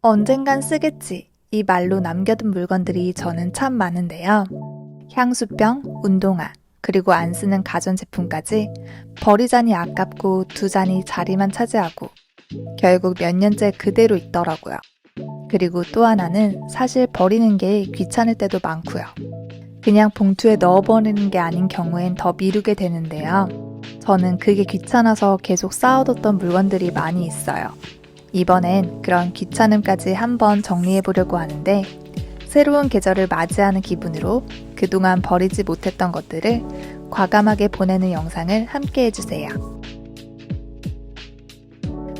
언젠간 쓰겠지. 이 말로 남겨둔 물건들이 저는 참 많은데요. 향수병, 운동화, 그리고 안 쓰는 가전제품까지 버리자니 아깝고 두 잔이 자리만 차지하고 결국 몇 년째 그대로 있더라고요. 그리고 또 하나는 사실 버리는 게 귀찮을 때도 많고요. 그냥 봉투에 넣어버리는 게 아닌 경우엔 더 미루게 되는데요. 저는 그게 귀찮아서 계속 쌓아뒀던 물건들이 많이 있어요. 이번엔 그런 귀찮음까지 한번 정리해보려고 하는데 새로운 계절을 맞이하는 기분으로 그동안 버리지 못했던 것들을 과감하게 보내는 영상을 함께 해주세요.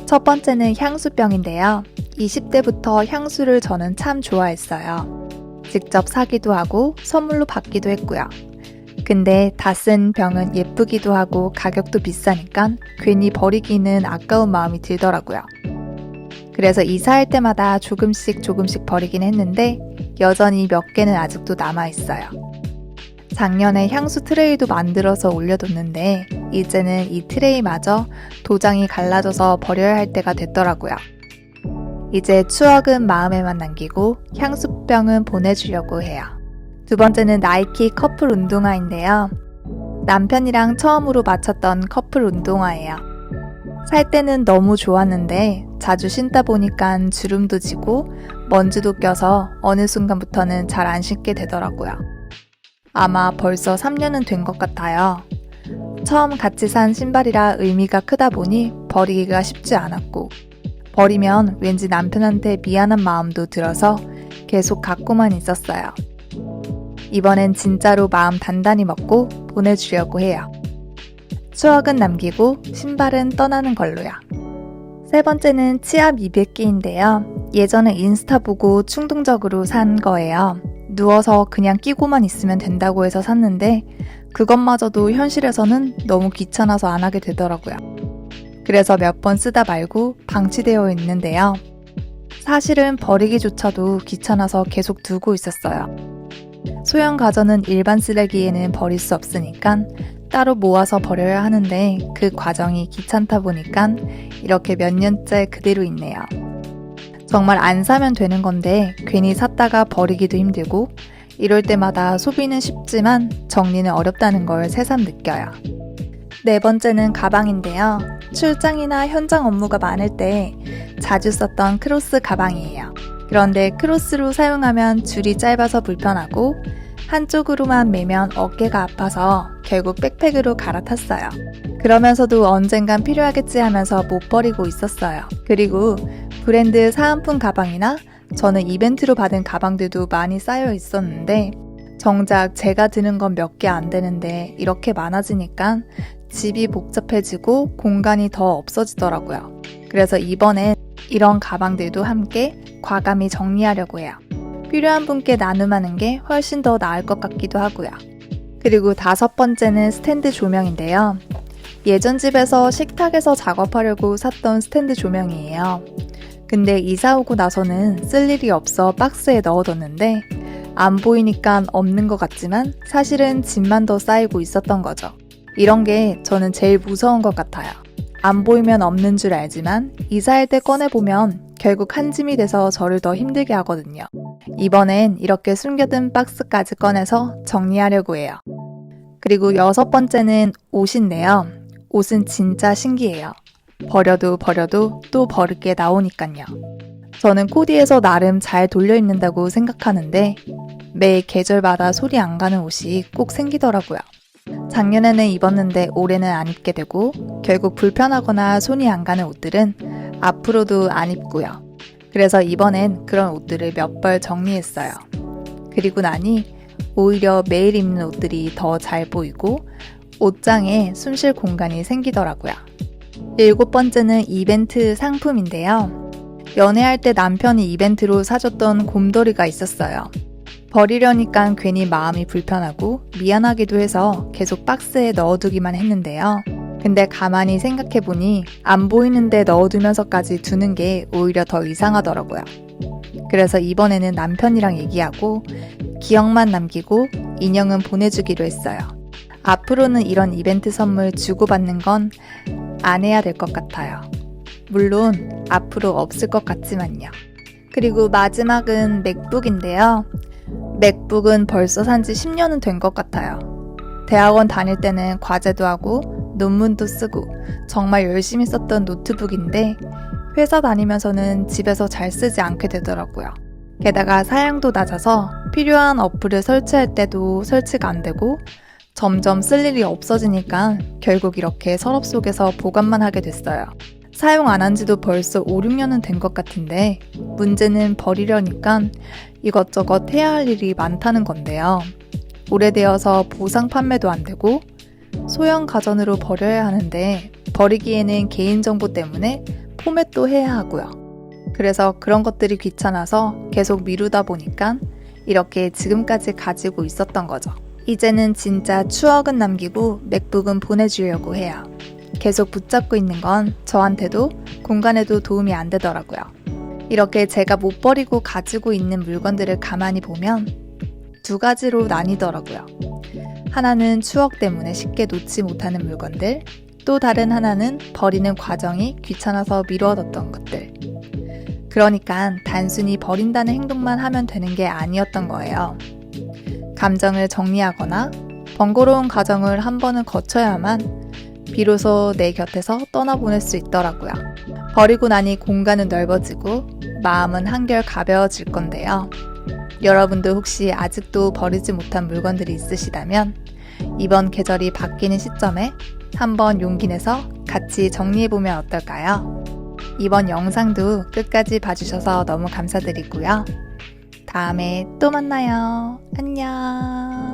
첫 번째는 향수병인데요. 20대부터 향수를 저는 참 좋아했어요. 직접 사기도 하고 선물로 받기도 했고요. 근데 다 쓴 병은 예쁘기도 하고 가격도 비싸니까 괜히 버리기는 아까운 마음이 들더라고요. 그래서 이사할 때마다 조금씩 버리긴 했는데 여전히 몇 개는 아직도 남아있어요. 작년에 향수 트레이도 만들어서 올려뒀는데 이제는 이 트레이마저 도장이 갈라져서 버려야 할 때가 됐더라고요. 이제 추억은 마음에만 남기고 향수병은 보내주려고 해요. 두 번째는 나이키 커플 운동화인데요. 남편이랑 처음으로 맞췄던 커플 운동화예요. 살 때는 너무 좋았는데 자주 신다 보니까 주름도 지고 먼지도 껴서 어느 순간부터는 잘 안 신게 되더라고요. 아마 벌써 3년은 된 것 같아요. 처음 같이 산 신발이라 의미가 크다 보니 버리기가 쉽지 않았고 버리면 왠지 남편한테 미안한 마음도 들어서 계속 갖고만 있었어요. 이번엔 진짜로 마음 단단히 먹고 보내주려고 해요. 추억은 남기고 신발은 떠나는 걸로요. 세 번째는 치아 미백기인데요. 예전에 인스타 보고 충동적으로 산 거예요. 누워서 그냥 끼고만 있으면 된다고 해서 샀는데 그것마저도 현실에서는 너무 귀찮아서 안 하게 되더라고요. 그래서 몇 번 쓰다 말고 방치되어 있는데요. 사실은 버리기조차도 귀찮아서 계속 두고 있었어요. 소형 가전은 일반 쓰레기에는 버릴 수 없으니까 따로 모아서 버려야 하는데 그 과정이 귀찮다 보니까 이렇게 몇 년째 그대로 있네요. 정말 안 사면 되는 건데 괜히 샀다가 버리기도 힘들고 이럴 때마다 소비는 쉽지만 정리는 어렵다는 걸 새삼 느껴요. 네 번째는 가방인데요. 출장이나 현장 업무가 많을 때 자주 썼던 크로스 가방이에요. 그런데 크로스로 사용하면 줄이 짧아서 불편하고 한쪽으로만 매면 어깨가 아파서 결국 백팩으로 갈아탔어요. 그러면서도 언젠간 필요하겠지 하면서 못 버리고 있었어요. 그리고 브랜드 사은품 가방이나 저는 이벤트로 받은 가방들도 많이 쌓여 있었는데 정작 제가 드는 건 몇 개 안 되는데 이렇게 많아지니까 집이 복잡해지고 공간이 더 없어지더라고요. 그래서 이번엔 이런 가방들도 함께 과감히 정리하려고 해요. 필요한 분께 나눔하는 게 훨씬 더 나을 것 같기도 하고요. 그리고 다섯 번째는 스탠드 조명인데요. 예전 집에서 식탁에서 작업하려고 샀던 스탠드 조명이에요. 근데 이사 오고 나서는 쓸 일이 없어 박스에 넣어뒀는데 안 보이니까 없는 것 같지만 사실은 짐만 더 쌓이고 있었던 거죠. 이런 게 저는 제일 무서운 것 같아요. 안 보이면 없는 줄 알지만 이사할 때 꺼내보면 결국 한 짐이 돼서 저를 더 힘들게 하거든요. 이번엔 이렇게 숨겨둔 박스까지 꺼내서 정리하려고 해요. 그리고 여섯 번째는 옷인데요. 옷은 진짜 신기해요. 버려도 또 버릴 게 나오니까요. 저는 코디에서 나름 잘 돌려입는다고 생각하는데 매 계절마다 소리 안 가는 옷이 꼭 생기더라고요. 작년에는 입었는데 올해는 안 입게 되고 결국 불편하거나 손이 안 가는 옷들은 앞으로도 안 입고요. 그래서 이번엔 그런 옷들을 몇 벌 정리했어요. 그리고 나니 오히려 매일 입는 옷들이 더 잘 보이고 옷장에 숨 쉴 공간이 생기더라고요. 일곱 번째는 이벤트 상품인데요. 연애할 때 남편이 이벤트로 사줬던 곰돌이가 있었어요. 버리려니까 괜히 마음이 불편하고 미안하기도 해서 계속 박스에 넣어두기만 했는데요. 근데 가만히 생각해보니 안 보이는데 넣어두면서까지 두는 게 오히려 더 이상하더라고요. 그래서 이번에는 남편이랑 얘기하고 기억만 남기고 인형은 보내주기로 했어요. 앞으로는 이런 이벤트 선물 주고받는 건 안 해야 될 것 같아요. 물론 앞으로 없을 것 같지만요. 그리고 마지막은 맥북인데요. 맥북은 벌써 산지 10년은 된 것 같아요. 대학원 다닐 때는 과제도 하고 논문도 쓰고 정말 열심히 썼던 노트북인데 회사 다니면서는 집에서 잘 쓰지 않게 되더라고요. 게다가 사양도 낮아서 필요한 어플을 설치할 때도 설치가 안 되고 점점 쓸 일이 없어지니까 결국 이렇게 서랍 속에서 보관만 하게 됐어요. 사용 안 한 지도 벌써 5, 6년은 된 것 같은데 문제는 버리려니까 이것저것 해야 할 일이 많다는 건데요. 오래되어서 보상 판매도 안 되고 소형 가전으로 버려야 하는데 버리기에는 개인정보 때문에 포맷도 해야 하고요. 그래서 그런 것들이 귀찮아서 계속 미루다 보니까 이렇게 지금까지 가지고 있었던 거죠. 이제는 진짜 추억은 남기고 맥북은 보내주려고 해요. 계속 붙잡고 있는 건 저한테도 공간에도 도움이 안 되더라고요. 이렇게 제가 못 버리고 가지고 있는 물건들을 가만히 보면 두 가지로 나뉘더라고요. 하나는 추억 때문에 쉽게 놓지 못하는 물건들, 또 다른 하나는 버리는 과정이 귀찮아서 미뤄뒀던 것들. 그러니까 단순히 버린다는 행동만 하면 되는 게 아니었던 거예요. 감정을 정리하거나 번거로운 과정을 한 번은 거쳐야만 비로소 내 곁에서 떠나보낼 수 있더라고요. 버리고 나니 공간은 넓어지고 마음은 한결 가벼워질 건데요. 여러분도 혹시 아직도 버리지 못한 물건들이 있으시다면 이번 계절이 바뀌는 시점에 한번 용기 내서 같이 정리해보면 어떨까요? 이번 영상도 끝까지 봐주셔서 너무 감사드리고요. 다음에 또 만나요. 안녕.